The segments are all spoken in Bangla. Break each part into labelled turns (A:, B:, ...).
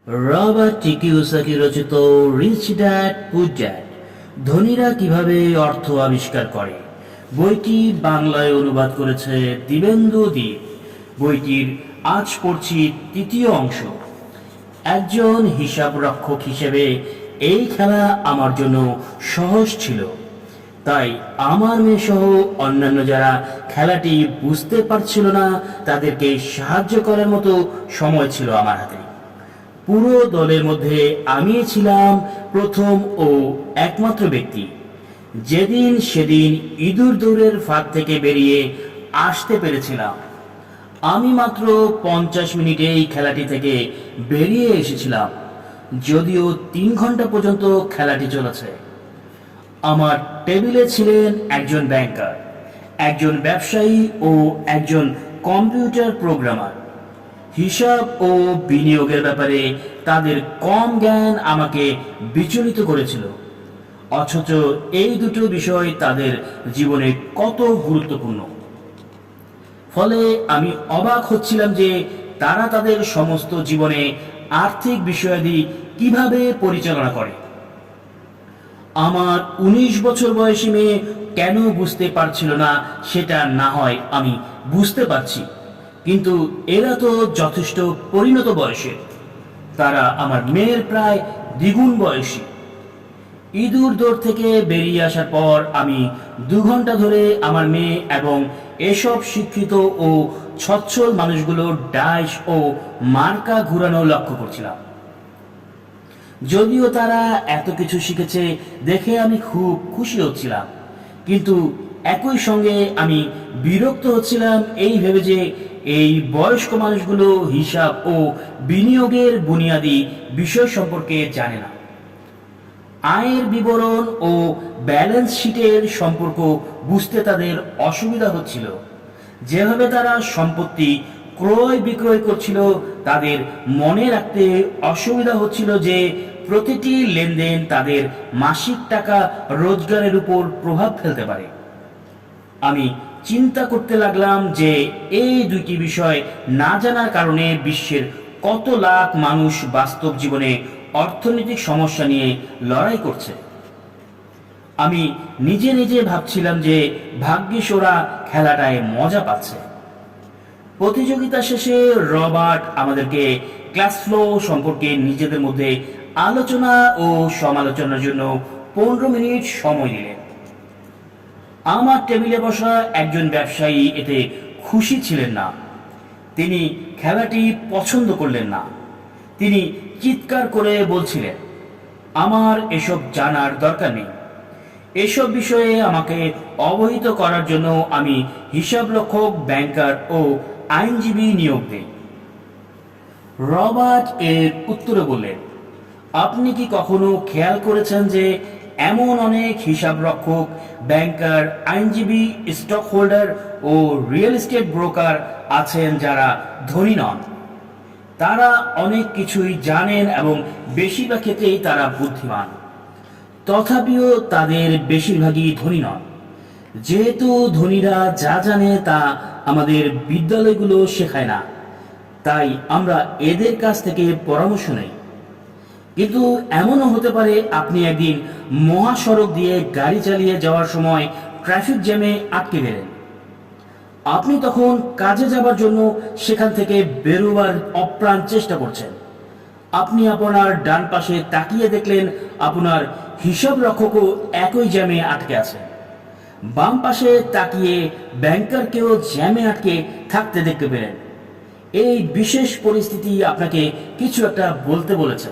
A: রবার্ট টি কিওসাকি রচিত রিচ ড্যাড পুর ড্যাড, ধনীরা কিভাবে অর্থ আবিষ্কার করে, বইটি বাংলায় অনুবাদ করেছে দিবেন্দু দ্বীপ। বইটির আজ পড়ছি তৃতীয় অংশ। একজন হিসাব রক্ষক হিসেবে এই খেলা আমার জন্য সহজ ছিল, তাই আমার মেয়ে সহ অন্যান্য যারা খেলাটি বুঝতে পারছিল না তাদেরকে সাহায্য করার মতো সময় ছিল আমার হাতে। পুরো দলের মধ্যে আমি ছিলাম প্রথম ও একমাত্র ব্যক্তি যেদিন সেদিন ইঁদুর দৌড়ের ফাঁদ থেকে বেরিয়ে আসতে পেরেছিলাম। আমি মাত্র 50 মিনিটে এই খেলাটি থেকে বেরিয়ে এসেছিলাম, যদিও 3 ঘন্টা পর্যন্ত খেলাটি চলেছে। আমার টেবিলে ছিলেন একজন ব্যাংকার, একজন ব্যবসায়ী ও একজন কম্পিউটার প্রোগ্রামার। হিসাব ও বিনিয়োগের ব্যাপারে তাদের কম জ্ঞান আমাকে বিচলিত করেছিল, অথচ এই দুটো বিষয় তাদের জীবনে কত গুরুত্বপূর্ণ। ফলে আমি অবাক হচ্ছিলাম যে তারা তাদের সমস্ত জীবনে আর্থিক বিষয়াদি কিভাবে পরিচালনা করে। আমার 19 বছর বয়সী মেয়ে কেন বুঝতে পারছিল না সেটা না হয় আমি বুঝতে পারছি, কিন্তু এরা তো যথেষ্ট পরিণত বয়সে। তারা আমার মেয়ের প্রায় দ্বিগুণ বয়সী। ইঁদুর দৌড় থেকে বেরিয়ে আসার পর আমি 2 ঘন্টা ধরে আমার মেয়ে এবং এসব শিক্ষিত ও সচ্ছল মানুষগুলোর ডাইস ও মার্কা ঘুরানো লক্ষ্য করছিলাম। যদিও তারা এত কিছু শিখেছে দেখে আমি খুব খুশি হচ্ছিলাম, কিন্তু একই সঙ্গে আমি বিরক্ত হচ্ছিলাম এই ভেবে যে এই বয়স্ক মানুষগুলো হিসাব ও বিনিয়োগের বুনিয়াদি বিষয় সম্পর্কে জানে না। আয়ের বিবরণ ও ব্যালেন্স শিটের সম্পর্ক বুঝতে তাদের অসুবিধা হচ্ছিল। যেভাবে তারা সম্পত্তি ক্রয় বিক্রয় করছিল তাদের মনে রাখতে অসুবিধা হচ্ছিল যে প্রতিটি লেনদেন তাদের মাসিক টাকা রোজগারের উপর প্রভাব ফেলতে পারে। আমি চিন্তা করতে লাগলাম যে এই দুইটি বিষয় না জানার কারণে বিশ্বের কত লাখ মানুষ বাস্তব জীবনে অর্থনৈতিক সমস্যা নিয়ে লড়াই করছে। আমি নিজে নিজে ভাবছিলাম যে ভাগ্যিস ওরা খেলাটায় মজা পাচ্ছে। প্রতিযোগিতা শেষে রবার্ট আমাদেরকে ক্লাস ফ্লো সম্পর্কে নিজেদের মধ্যে আলোচনা ও সমালোচনার জন্য 15 মিনিট সময় দিলেন। আমার টেবিলে বসা একজন ব্যবসায়ী এতে খুশি ছিলেন না। তিনি খেলাটি পছন্দ করলেন না। তিনি চিৎকার করে বলছিলেন, আমার এসব জানার দরকার নেই। এসব বিষয়ে আমাকে অবহিত করার জন্য আমি হিসাবরক্ষক, ব্যাংকার ও আইনজীবী নিয়োগ দেই। রবার্ট এর উত্তরে বললেন, আপনি কি কখনো খেয়াল করেছেন যে এমন অনেক হিসাবরক্ষক, ব্যাংকার, আইনজীবী, স্টক হোল্ডার ও রিয়েল এস্টেট ব্রোকার আছেন যারা ধনী নন? তারা অনেক কিছুই জানেন এবং বেশিরভাগ ক্ষেত্রেই তারা বুদ্ধিমান। তথাপিও তাদের বেশিরভাগই ধনী নন। যেহেতু ধনীরা যা জানে তা আমাদের বিদ্যালয়গুলো শেখায় না, তাই আমরা এদের কাছ থেকে পরামর্শ নেই। কিন্তু এমনও হতে পারে আপনি একদিন মহাসড়ক দিয়ে গাড়ি চালিয়ে যাওয়ার সময় ট্রাফিক জ্যামে আটকে গেলেন। আপনি তখন কাজে যাবার জন্য সেখান থেকে বেরোবার অপ্রাণ চেষ্টা করছেন। আপনি আপনার ডান পাশে তাকিয়ে দেখলেন আপনার হিসাব রক্ষকও একই জ্যামে আটকে আছে। বাম পাশে তাকিয়ে ব্যাংকারকেও জ্যামে আটকে থাকতে দেখতে পেলেন। এই বিশেষ পরিস্থিতি আপনাকে কিছু একটা বলতে বলেছে।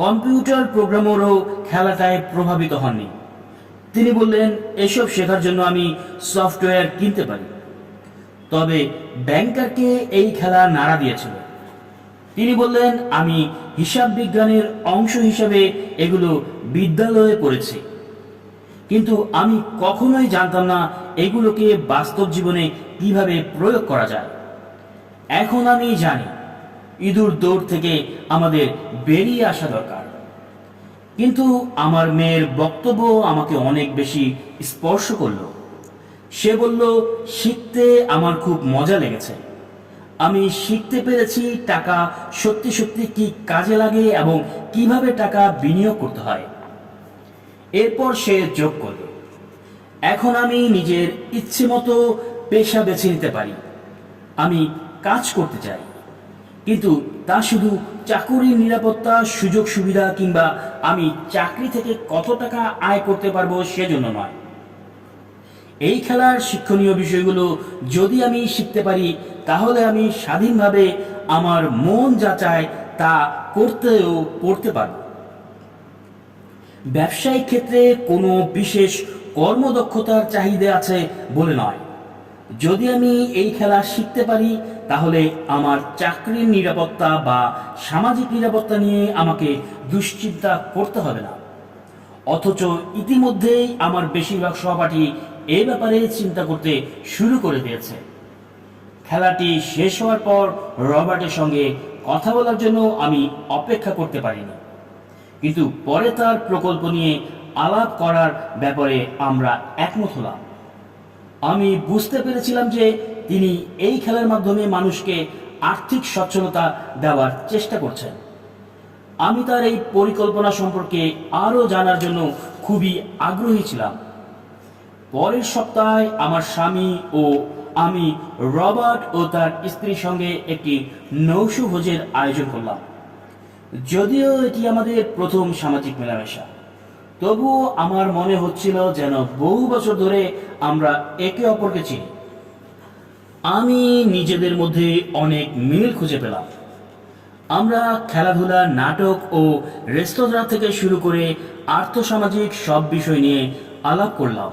A: কম্পিউটার প্রোগ্রামারও খেলাটায় প্রভাবিত হননি। তিনি বললেন, এসব শেখার জন্য আমি সফটওয়্যার কিনতে পারি। তবে ব্যাংকারকে এই খেলা নাড়া দিয়েছিল। তিনি বললেন, আমি হিসাব বিজ্ঞানের অংশ হিসাবে এগুলো বিদ্যালয়ে পড়েছি, কিন্তু আমি কখনোই জানতাম না এগুলোকে বাস্তব জীবনে কিভাবে প্রয়োগ করা যায়। এখন আমি জানি ইঁদুর দৌড় থেকে আমাদের বেরিয়ে আসা দরকার। কিন্তু আমার মেয়ের বক্তব্য আমাকে অনেক বেশি স্পর্শ করল। সে বলল, শিখতে আমার খুব মজা লেগেছে। আমি শিখতে পেরেছি টাকা সত্যি সত্যি কি কাজে লাগে এবং কিভাবে টাকা বিনিয়োগ করতে হয়। এরপর সে যোগ করল, এখন আমি নিজের ইচ্ছে মতো পেশা বেছে নিতে পারি। আমি কাজ করতে চাই, কিন্তু তা শুধু চাকুরির নিরাপত্তা, সুযোগ সুবিধা কিংবা আমি চাকরি থেকে কত টাকা আয় করতে পারবো সেজন্য নয়। এই খেলার শিক্ষণীয় বিষয়গুলো যদি আমি শিখতে পারি, তাহলে আমি স্বাধীনভাবে আমার মন যা চায় তা করতেও পড়তে পারব। ব্যবসায়িক ক্ষেত্রে কোনো বিশেষ কর্মদক্ষতার চাহিদা আছে বলে নয়। যদি আমি এই খেলা শিখতে পারি, তাহলে আমার চাকরির নিরাপত্তা বা সামাজিক নিরাপত্তা নিয়ে আমাকে দুশ্চিন্তা করতে হবে না। অথচ ইতিমধ্যেই আমার বেশিরভাগ সহপাঠী এ ব্যাপারে চিন্তা করতে শুরু করে দিয়েছে। খেলাটি শেষ হওয়ার পর রবার্টের সঙ্গে কথা বলার জন্য আমি অপেক্ষা করতে পারিনি, কিন্তু পরে তার প্রকল্প নিয়ে আলাপ করার ব্যাপারে আমরা একমত হলাম। আমি বুঝতে পেরেছিলাম যে তিনি এই খেলার মাধ্যমে মানুষকে আর্থিক সচ্ছলতা দেওয়ার চেষ্টা করছেন। আমি তার এই পরিকল্পনা সম্পর্কে আরও জানার জন্য খুবই আগ্রহী ছিলাম। পরের সপ্তাহে আমার স্বামী ও আমি রবার্ট ও তার স্ত্রীর সঙ্গে একটি নৌশভোজের আয়োজন করলাম। যদিও এটি আমাদের প্রথম সামাজিক মেলামেশা, তবুও আমার মনে হচ্ছিল যেন বহু বছর ধরে আমরা একে অপরকে চিনি। আমি নিজেদের মধ্যে অনেক মিল খুঁজে পেলাম। আমরা খেলাধুলা, নাটক ও রেস্তোরাঁ থেকে শুরু করে আর্থসামাজিক সব বিষয় নিয়ে আলাপ করলাম।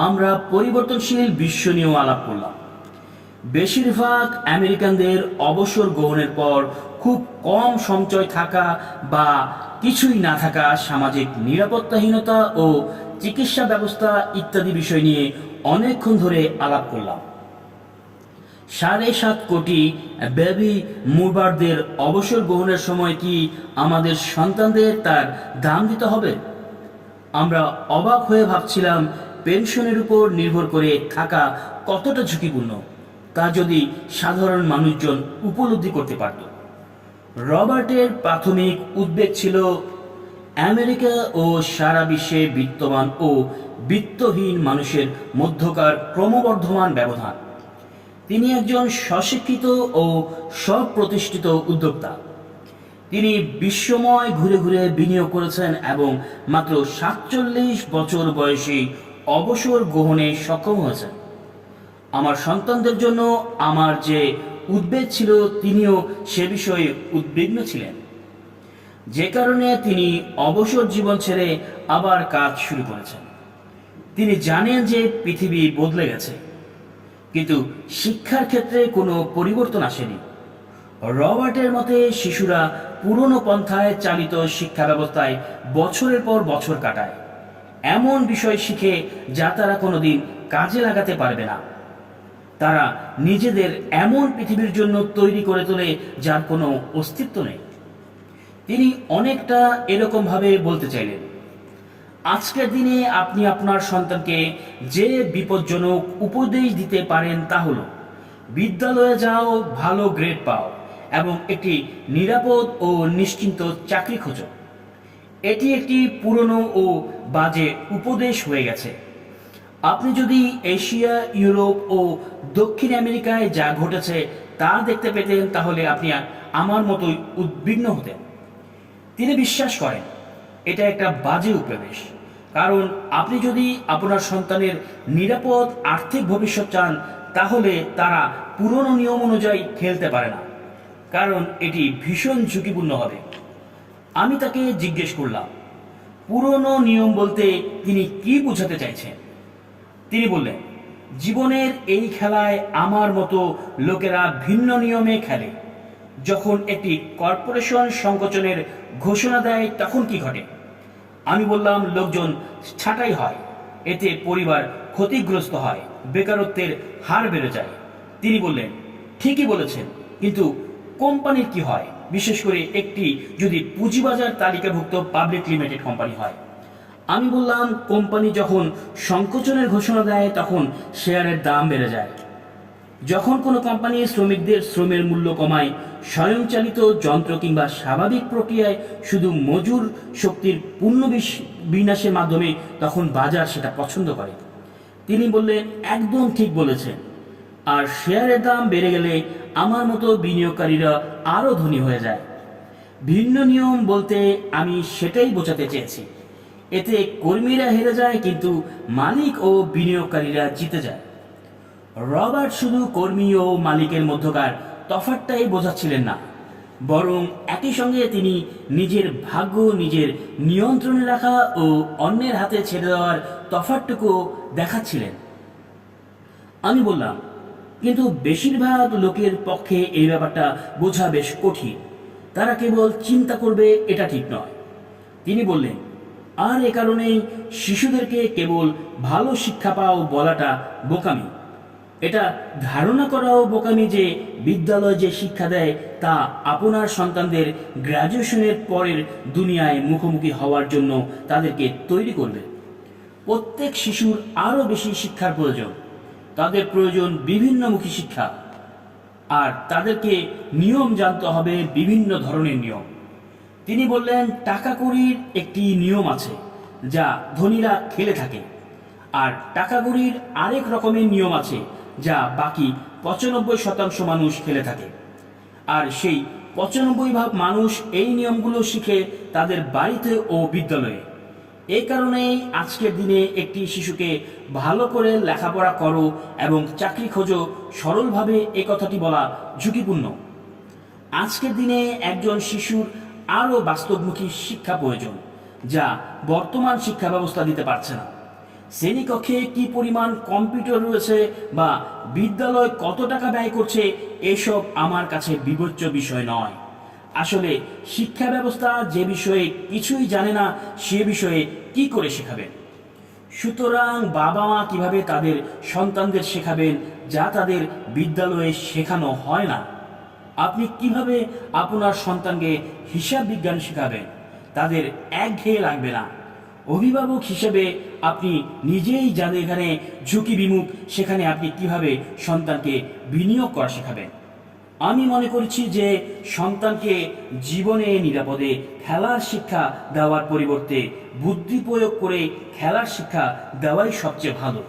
A: আমরা পরিবর্তনশীল বিশ্ব নিয়েও আলাপ করলাম। বেশিরভাগ আমেরিকানদের অবসর গ্রহণের পর খুব কম সঞ্চয় থাকা বা কিছুই না থাকা, সামাজিক নিরাপত্তাহীনতা ও চিকিৎসা ব্যবস্থা ইত্যাদি বিষয় নিয়ে অনেকক্ষণ ধরে আলাপ করলাম। 7.5 কোটি বেবি মুভারদের অবসর গ্রহণের সময় কি আমাদের সন্তানদের তার দাম দিতে হবে? আমরা অবাক হয়ে ভাবছিলাম পেনশনের উপর নির্ভর করে থাকা কতটা ঝুঁকিপূর্ণ, তা যদি সাধারণ মানুষজন উপলব্ধি করতে পারত। রবার্টের প্রাথমিক উদ্বেগ ছিল আমেরিকা ও সারা বিশ্বে বিত্তবান ও বিত্তহীন মানুষের মধ্যকার ক্রমবর্ধমান ব্যবধান। তিনি একজন স্বশিক্ষিত ও স্বপ্রতিষ্ঠিত উদ্যোক্তা। তিনি বিশ্বময় ঘুরে ঘুরে বিনিয়োগ করেছেন এবং মাত্র 47 বছর বয়সে অবসর গ্রহণে সক্ষম হয়েছেন। আমার সন্তানদের জন্য আমার যে উদ্বেগ ছিল, তিনিও সে বিষয়ে উদ্বিগ্ন ছিলেন, যে কারণে তিনি অবসর জীবন ছেড়ে আবার কাজ শুরু করেছেন। তিনি জানেন যে পৃথিবী বদলে গেছে, কিন্তু শিক্ষার ক্ষেত্রে কোনো পরিবর্তন আসেনি। রবার্টের মতে শিশুরা পুরনো পন্থায় চালিত শিক্ষা ব্যবস্থায় বছরের পর বছর কাটায়, এমন বিষয় শিখে যা তারা কোনোদিন কাজে লাগাতে পারবে না। তারা নিজেদের এমন পৃথিবীর জন্য তৈরি করে তোলে যার কোনো অস্তিত্ব নেই। তিনি অনেকটা এরকমভাবে বলতে চাইলেন, আজকের দিনে আপনি আপনার সন্তানকে যে বিপজ্জনক উপদেশ দিতে পারেন তা হলো বিদ্যালয়ে যাও, ভালো গ্রেড পাও এবং একটি নিরাপদ ও নিশ্চিন্ত চাকরি খোঁজো। এটি একটি পুরনো ও বাজে উপদেশ হয়ে গেছে। আপনি যদি এশিয়া, ইউরোপ ও দক্ষিণ আমেরিকায় যা ঘটেছে তা দেখতে পেতেন, তাহলে আপনি আমার মতোই উদ্বিগ্ন হতেন। তিনি বিশ্বাস করেন এটা একটা বাজে উপদেশ, কারণ আপনি যদি আপনার সন্তানের নিরাপদ আর্থিক ভবিষ্যৎ চান, তাহলে তারা পুরনো নিয়ম অনুযায়ী খেলতে পারে না, কারণ এটি ভীষণ ঝুঁকিপূর্ণ হবে। আমি তাকে জিজ্ঞেস করলাম, পুরনো নিয়ম বলতে তিনি কি বোঝাতে চাইছেন? তিনি বললেন, জীবনের এই খেলায় আমার মতো লোকেরা ভিন্ন নিয়মে খেলে। যখন একটি কর্পোরেশন সংকোচনের ঘোষণা দেয়, তখন কি ঘটে? আমি বললাম, লোকজন ছাঁটাই হয়, এতে পরিবার ক্ষতিগ্রস্ত হয়, বেকারত্বের হার বেড়ে যায়। তিনি বললেন, ঠিকই বলেছেন, কিন্তু কোম্পানির কি হয়, বিশেষ করে একটি যদি পুঁজিবাজার তালিকাভুক্ত পাবলিক লিমিটেড কোম্পানি হয়? আমি বললাম, কোম্পানি যখন সংকোচনের ঘোষণা দেয় তখন শেয়ারের দাম বেড়ে যায়। যখন কোনো কোম্পানি শ্রমিকদের শ্রমের মূল্য কমায়, স্বয়ংচালিত যন্ত্র কিংবা স্বাভাবিক প্রক্রিয়ায় শুধু মজুর শক্তির বিনাশের মাধ্যমে, তখন বাজার সেটা পছন্দ করে। তিনি বললেন, একদম ঠিক বলেছেন। আর শেয়ারের দাম বেড়ে গেলে আমার মতো বিনিয়োগকারীরা আরও ধনী হয়ে যায়। ভিন্ন নিয়ম বলতে আমি সেটাই বোঝাতে চেয়েছি। এতে কর্মীরা হেরে যায়, কিন্তু মালিক ও বিনিয়োগকারীরা জিতে যায়। রবার্ট শুধু কর্মী ও মালিকের মধ্যকার তফাৎটাই বোঝাচ্ছিলেন না, বরং একই সঙ্গে তিনি নিজের ভাগ্য নিজের নিয়ন্ত্রণে রাখা ও অন্যের হাতে ছেড়ে দেওয়ার তফাৎটুকু দেখাচ্ছিলেন। আমি বললাম, কিন্তু বেশিরভাগ লোকের পক্ষে এই ব্যাপারটা বোঝা বেশ কঠিন। তারা কেবল চিন্তা করবে, এটা ঠিক নয়। তিনি বললেন, আর এ কারণেই শিশুদেরকে কেবল ভালো শিক্ষা পাও বলাটা বোকামি। এটা ধারণা করাও বোকামি যে বিদ্যালয় যে শিক্ষা দেয় তা আপনার সন্তানদের গ্র্যাজুয়েশনের পরের দুনিয়ায় মুখোমুখি হওয়ার জন্য তাদেরকে তৈরি করবে। প্রত্যেক শিশুর আরও বেশি শিক্ষার প্রয়োজন। তাদের প্রয়োজন বিভিন্নমুখী শিক্ষা, আর তাদেরকে নিয়ম জানতে হবে, বিভিন্ন ধরনের নিয়ম। তিনি বললেন, টাকা কড়ির একটি নিয়ম আছে যা ধনীরা খেলে থাকে, আর টাকা কড়ির আরেক রকমের নিয়ম আছে যা বাকি 95% মানুষ খেলে থাকে। আর সেই 95% মানুষ এই নিয়মগুলো শিখে তাদের বাড়িতে ও বিদ্যালয়ে। এই কারণেই আজকের দিনে একটি শিশুকে ভালো করে লেখাপড়া করো এবং চাকরি খোঁজো, সরলভাবে এ কথাটি বলা ঝুঁকিপূর্ণ। আজকের দিনে একজন শিশুর আরও বাস্তবমুখী শিক্ষা প্রয়োজন, যা বর্তমান শিক্ষা ব্যবস্থা দিতে পারছে না। শ্রেণীকক্ষে কি পরিমাণ কম্পিউটার রয়েছে বা বিদ্যালয় কত টাকা ব্যয় করছে, এসব আমার কাছে বিবেচ্য বিষয় নয়। আসলে শিক্ষা ব্যবস্থা যে বিষয়ে কিছুই জানে না, সে বিষয়ে কি করে শেখাবেন? সুতরাং বাবা মা কিভাবে তাদের সন্তানদের শেখাবেন যা তাদের বিদ্যালয়ে শেখানো হয় না? আপনি কিভাবে আপনার সন্তানকে হিসাব বিজ্ঞান শেখাবেন? তাদের একঘেয়ে লাগবে না। অভিভাবক হিসেবে আপনি নিজেই যাদের এখানে ঝুঁকি বিমুখ, সেখানে আপনি কিভাবে সন্তানকে বিনিয়োগ করা শেখাবেন? আমি মনে করছি যে সন্তানকে জীবনে নিরাপদে খেলার শিক্ষা দেওয়ার পরিবর্তে বুদ্ধি প্রয়োগ করে খেলার শিক্ষা দেওয়াই সবচেয়ে ভালো।